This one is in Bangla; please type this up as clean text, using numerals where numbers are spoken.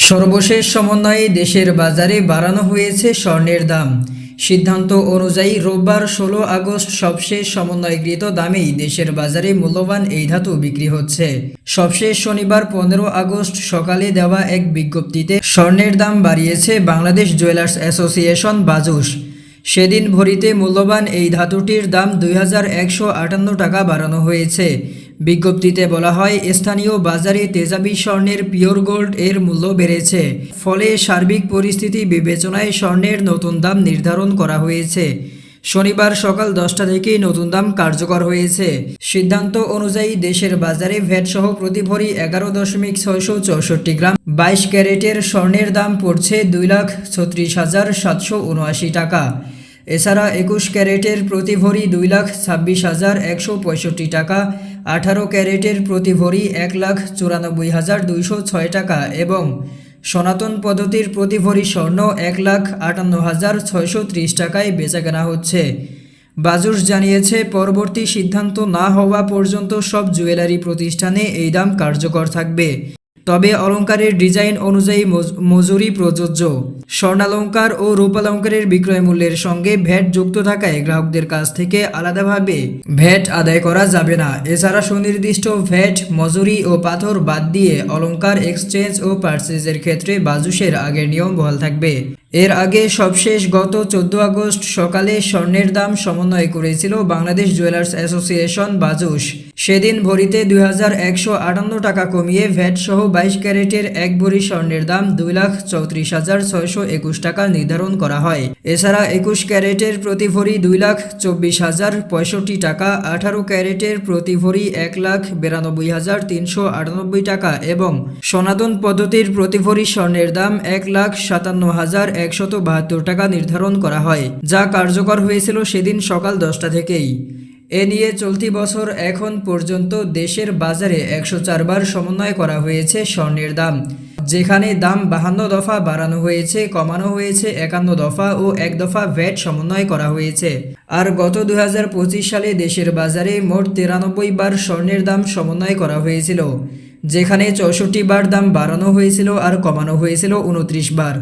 সর্বশেষ সমন্বয়ে দেশের বাজারে বাড়ানো হয়েছে স্বর্ণের দাম। সিদ্ধান্ত অনুযায়ী রোববার 16 আগস্ট সবশেষ সমন্বয়কৃত দামেই দেশের বাজারে মূল্যবান এই ধাতু বিক্রি হচ্ছে। সবশেষ শনিবার 15 আগস্ট সকালে দেওয়া এক বিজ্ঞপ্তিতে স্বর্ণের দাম বাড়িয়েছে বাংলাদেশ জুয়েলার্স অ্যাসোসিয়েশন বাজুস। সেদিন ভরিতে মূল্যবান এই ধাতুটির দাম 2158 টাকা বাড়ানো হয়েছে। বিজ্ঞপ্তিতে বলা হয়, স্থানীয় বাজারে তেজাবি স্বর্ণের পিওর গোল্ড এর মূল্য বেড়েছে, ফলে সার্বিক পরিস্থিতি বিবেচনায় স্বর্ণের নতুন দাম নির্ধারণ করা হয়েছে। শনিবার সকাল 10টা থেকেই নতুন দাম কার্যকর হয়েছে। সিদ্ধান্ত অনুযায়ী দেশের বাজারে ভ্যাট সহ প্রতি ভরি 11.664 গ্রাম 22 ক্যারেটের স্বর্ণের দাম পড়ছে 2,36,779 টাকা। এছাড়া 21 ক্যারেটের প্রতি ভরি 2,26,165 টাকা, 18 ক্যারেটের প্রতি ভরি 1,94,206 টাকা এবং সনাতন পদ্ধতির প্রতি ভরি স্বর্ণ 1,58,630 টাকায় বেচাকেনা হচ্ছে। বাজুস জানিয়েছে, পরবর্তী সিদ্ধান্ত না হওয়া পর্যন্ত সব জুয়েলারি প্রতিষ্ঠানে এই দাম কার্যকর থাকবে। তবে অলংকারের ডিজাইন অনুযায়ী মজুরি প্রযোজ্য। স্বর্ণালংকার ও রূপালংকারের বিক্রয় মূল্যের সঙ্গে ভ্যাট যুক্ত থাকায় গ্রাহকদের কাছ থেকে আলাদাভাবে ভ্যাট আদায় করা যাবে না। এছাড়া সুনির্দিষ্ট ভ্যাট, মজুরি ও পাথর বাদ দিয়ে অলংকার এক্সচেঞ্জ ও পারচেজের ক্ষেত্রে বাজুসের আগের নিয়ম বহাল থাকবে। এর আগে সবশেষ গত 14 আগস্ট সকালে স্বর্ণের দাম সমন্বয় করেছিল বাংলাদেশ জুয়েলার্স অ্যাসোসিয়েশন বাজুস। সেদিন ভরিতে 2158 টাকা কমিয়ে ভ্যাট সহ 22 ক্যারেটের এক ভরি স্বর্ণের দাম 2,34,621 টাকা নির্ধারণ করা হয়। এছাড়া 21 ক্যারেটের প্রতি ভরি 2,24,065 টাকা, 18 ক্যারেটের প্রতি ভরি 1,92,398 টাকা এবং সনাতন পদ্ধতির প্রতি ভরি স্বর্ণের দাম 1,57,172 টাকা নির্ধারণ করা হয়, যা কার্যকর হয়েছিল সেদিন সকাল 10টা থেকেই। এ নিয়ে চলতি বছর এখন পর্যন্ত দেশের বাজারে 104 বার সমন্বয় করা হয়েছে স্বর্ণের দাম, যেখানে দাম 52 দফা বাড়ানো হয়েছে, কমানো হয়েছে 51 দফা ও 1 দফা ভ্যাট সমন্বয় করা হয়েছে। আর গত 2025 সালে দেশের বাজারে মোট 93 বার স্বর্ণের দাম সমন্বয় করা হয়েছিল, যেখানে 64 বার দাম বাড়ানো হয়েছিল আর কমানো হয়েছিল 29 বার।